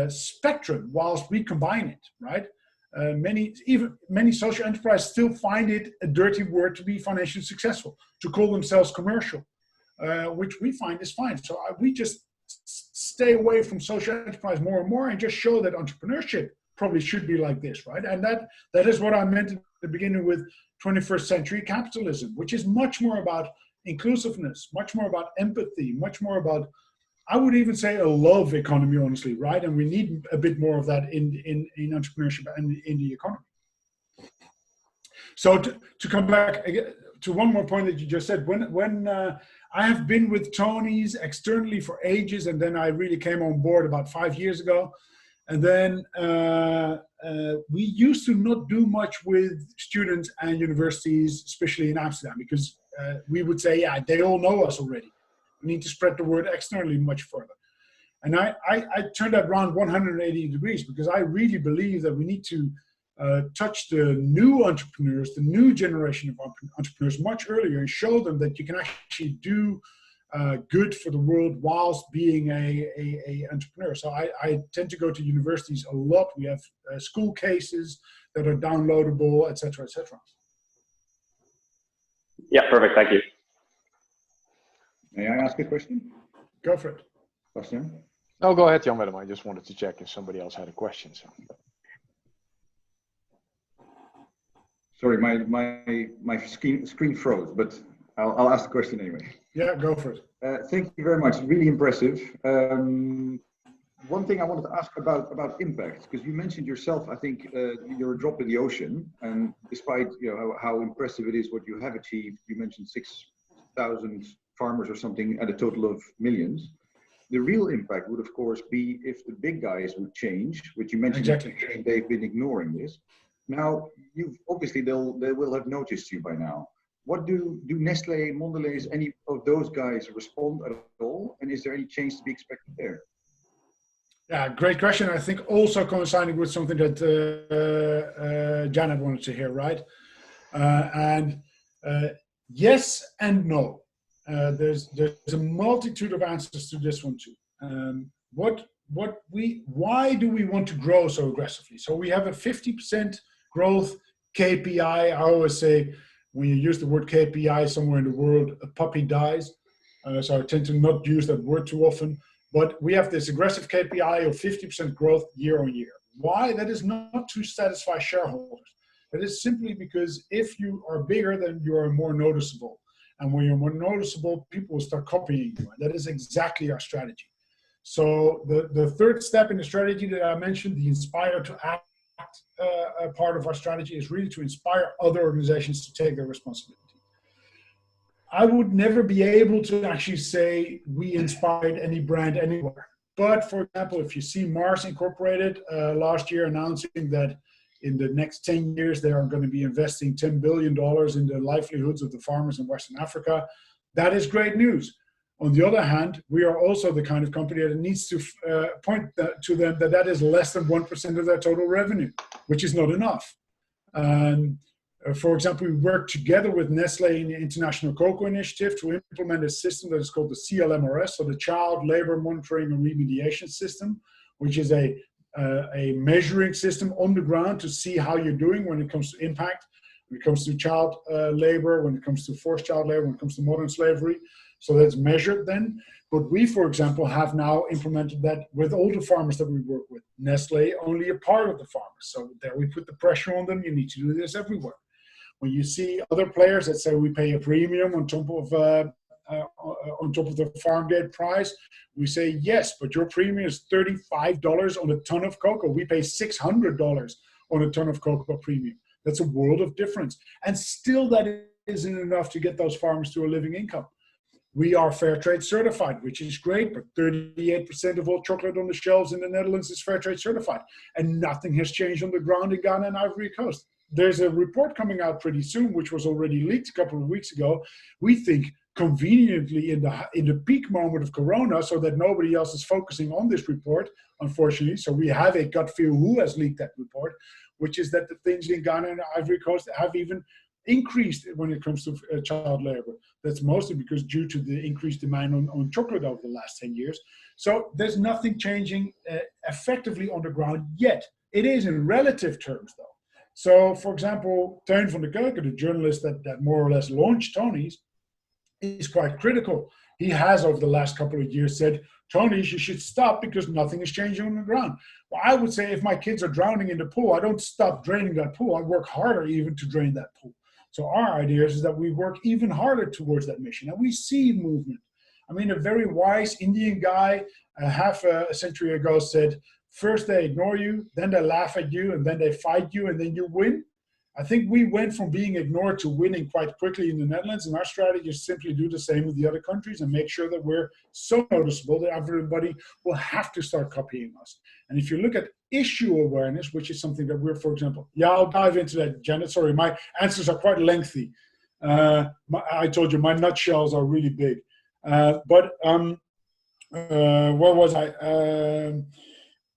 spectrum whilst we combine it, right? Many social enterprises still find it a dirty word to be financially successful, to call themselves commercial, which we find is fine. So we just stay away from social enterprise more and more and just show that entrepreneurship probably should be like this, right? And that is what I meant at the beginning with 21st century capitalism, which is much more about inclusiveness, much more about empathy, much more about, I would even say, a love economy, honestly, right? And we need a bit more of that in entrepreneurship and in the economy. So to come back again, to one more point that you just said, when I have been with Tony's externally for ages, and then I really came on board about 5 years ago. And then we used to not do much with students and universities, especially in Amsterdam, because we would say, yeah, they all know us already. We need to spread the word externally much further. And I turned that around 180 degrees, because I really believe that we need to touch the new entrepreneurs, the new generation of entrepreneurs much earlier, and show them that you can actually do good for the world whilst being a entrepreneur. So I tend to go to universities a lot. We have school cases that are downloadable, etc., etc. Yeah, perfect. Thank you. May I ask a question? Go for it. Bastian? No, go ahead, Jan Willem. I just wanted to check if somebody else had a question. So. Sorry, my screen froze, but I'll ask the question anyway. Yeah, go for it. Thank you very much. Really impressive. One thing I wanted to ask about impact, because you mentioned yourself, I think you're a drop in the ocean, and despite how impressive it is what you have achieved, you mentioned 6,000 farmers or something at a total of millions. The real impact would, of course, be if the big guys would change, which you mentioned. Exactly. They've been ignoring this. Now, obviously they will have noticed you by now. What do Nestlé, Mondelez, any of those guys respond at all? And is there any change to be expected there? Yeah, great question. I think also coinciding with something that Janet wanted to hear, right? Yes and no. There's a multitude of answers to this one too. Why do we want to grow so aggressively? So we have a 50% growth KPI. I always say, when you use the word KPI somewhere in the world, a puppy dies. So I tend to not use that word too often. But we have this aggressive KPI of 50% growth year on year. Why? That is not to satisfy shareholders. That is simply because if you are bigger, then you are more noticeable. And when you're more noticeable, people will start copying you. And that is exactly our strategy. So the third step in the strategy that I mentioned, the inspire to act part of our strategy, is really to inspire other organizations to take their responsibility. I would never be able to actually say we inspired any brand anywhere. But for example, if you see Mars Incorporated last year announcing that in the next 10 years, they are going to be investing $10 billion in the livelihoods of the farmers in Western Africa, that is great news. On the other hand, we are also the kind of company that needs to point to them that is less than 1% of their total revenue, which is not enough. For example, we work together with Nestle in the International Cocoa Initiative to implement a system that is called the CLMRS, so the Child Labor Monitoring and Remediation System, which is a measuring system on the ground to see how you're doing when it comes to impact, when it comes to child labor, when it comes to forced child labor, when it comes to modern slavery. So that's measured then. But we, for example, have now implemented that with all the farmers that we work with. Nestle, only a part of the farmers. So there we put the pressure on them. You need to do this everywhere. When you see other players that say we pay a premium on top of the farm gate price, we say yes, but your premium is $35 on a ton of cocoa. We pay $600 on a ton of cocoa premium. That's a world of difference. And still that isn't enough to get those farmers to a living income. We are fair trade certified, which is great, but 38% of all chocolate on the shelves in the Netherlands is fair trade certified. And nothing has changed on the ground in Ghana and Ivory Coast. There's a report coming out pretty soon, which was already leaked a couple of weeks ago. We think conveniently in the peak moment of Corona, so that nobody else is focusing on this report, unfortunately. So we have a gut feel who has leaked that report, which is that the things in Ghana and Ivory Coast have even increased when it comes to child labor. That's mostly because due to the increased demand on chocolate over the last 10 years. So there's nothing changing effectively on the ground yet. It is in relative terms though. So for example, Teun van der Keuken, the journalist that more or less launched Tony's, is quite critical. He has over the last couple of years said, Tony's, you should stop because nothing is changing on the ground. Well, I would say if my kids are drowning in the pool, I don't stop draining that pool. I work harder even to drain that pool. So our idea is that we work even harder towards that mission, and we see movement. I mean, a very wise Indian guy half a century ago said, first they ignore you, then they laugh at you, and then they fight you, and then you win. I think we went from being ignored to winning quite quickly in the Netherlands, and our strategy is simply do the same with the other countries and make sure that we're so noticeable that everybody will have to start copying us. And if you look at issue awareness, which is something that we're, for example, I'll dive into that, Janet. Sorry, my answers are quite lengthy. I told you my nutshells are really big. Where was I?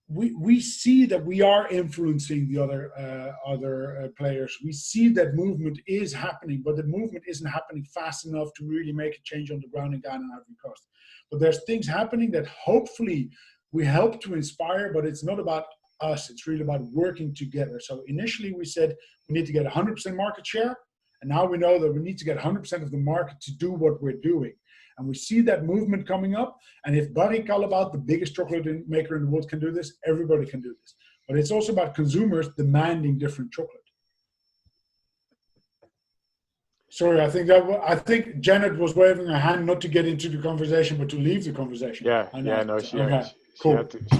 We see that we are influencing the other players. We see that movement is happening, but the movement isn't happening fast enough to really make a change on the ground in Ghana and Ivory Coast. But there's things happening that hopefully we help to inspire, but it's not about us. It's really about working together. So initially we said we need to get 100% market share, and now we know that we need to get 100% of the market to do what we're doing. And we see that movement coming up. And if Barry Callebaut, the biggest chocolate maker in the world, can do this, everybody can do this. But it's also about consumers demanding different chocolate. Sorry, I think Janet was waving her hand not to get into the conversation, but to leave the conversation. She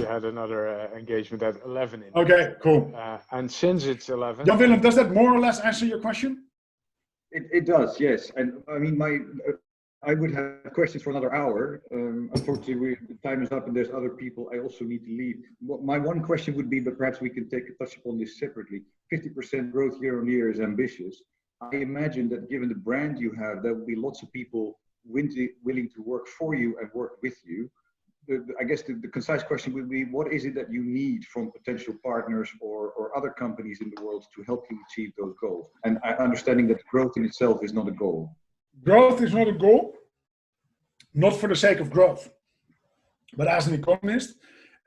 had another engagement at 11. Okay, cool. And since it's 11... Jan Willem, does that more or less answer your question? It does, yes. And I mean, I would have questions for another hour. Unfortunately, the time is up and there's other people I also need to leave. My one question would be, but perhaps we can touch upon this separately. 50% growth year on year is ambitious. I imagine that given the brand you have, there will be lots of people willing to work for you and work with you. I guess the concise question would be, what is it that you need from potential partners or other companies in the world to help you achieve those goals? And understanding that growth in itself is not a goal. Growth is not a goal, not for the sake of growth, but as an economist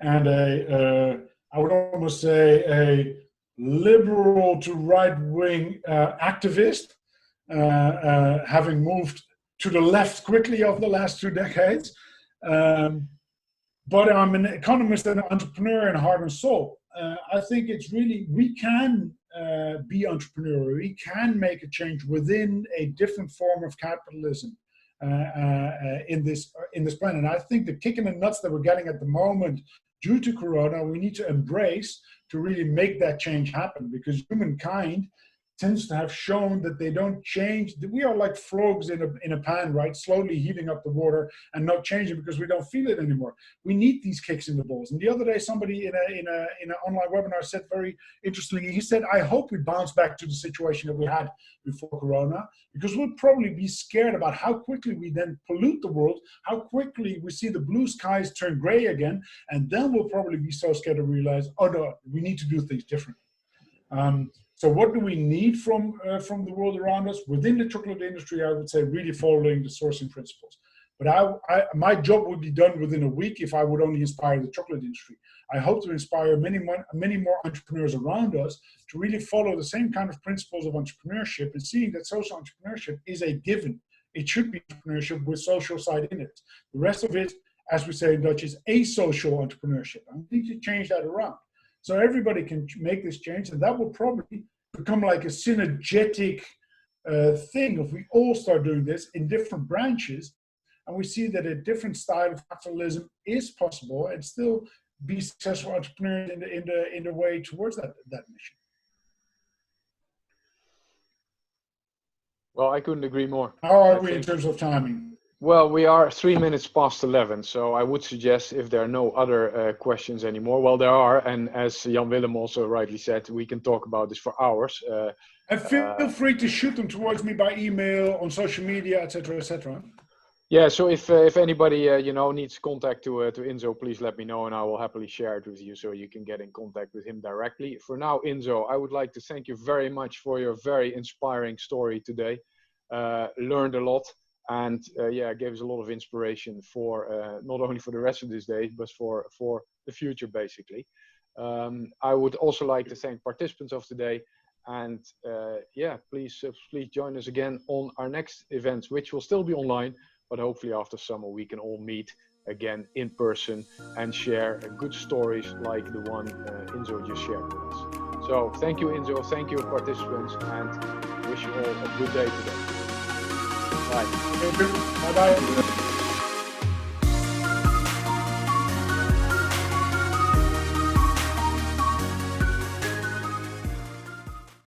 and I would almost say a liberal to right-wing activist, having moved to the left quickly over the last 2 decades. But I'm an economist and an entrepreneur in heart and soul. I think it's really, we can be entrepreneurial. We can make a change within a different form of capitalism in this planet. And I think the kick in the nuts that we're getting at the moment due to Corona, we need to embrace to really make that change happen, because humankind tends to have shown that they don't change. We are like frogs in a pan, right? Slowly heating up the water and not changing because we don't feel it anymore. We need these kicks in the balls. And the other day, somebody in an online webinar said very interestingly, he said, I hope we bounce back to the situation that we had before Corona, because we'll probably be scared about how quickly we then pollute the world, how quickly we see the blue skies turn gray again. And then we'll probably be so scared to realize, oh no, we need to do things differently. So what do we need from the world around us? Within the chocolate industry, I would say really following the sourcing principles. But my job would be done within a week if I would only inspire the chocolate industry. I hope to inspire many more entrepreneurs around us to really follow the same kind of principles of entrepreneurship and seeing that social entrepreneurship is a given. It should be entrepreneurship with social side in it. The rest of it, as we say in Dutch, is asocial entrepreneurship. I need to change that around. So everybody can make this change, and that will probably become like a synergetic thing if we all start doing this in different branches, and we see that a different style of capitalism is possible and still be successful entrepreneurs in the way towards that mission. Well, I couldn't agree more. How are we in terms of timing? Well, we are 3 minutes past 11, so I would suggest if there are no other questions anymore, well, there are, and as Jan Willem also rightly said, we can talk about this for hours. And feel free to shoot them towards me by email, on social media, etc., etc. Yeah, so if anybody needs contact to Ynzo, please let me know, and I will happily share it with you so you can get in contact with him directly. For now, Ynzo, I would like to thank you very much for your very inspiring story today. Learned a lot. And gave us a lot of inspiration for not only for the rest of this day, but for the future, basically. I would also like to thank participants of today. And please join us again on our next events, which will still be online, but hopefully after summer we can all meet again in person and share good stories like the one Ynzo just shared with us. So thank you, Ynzo. Thank you, participants, and wish you all a good day today. Bye. Bye-bye.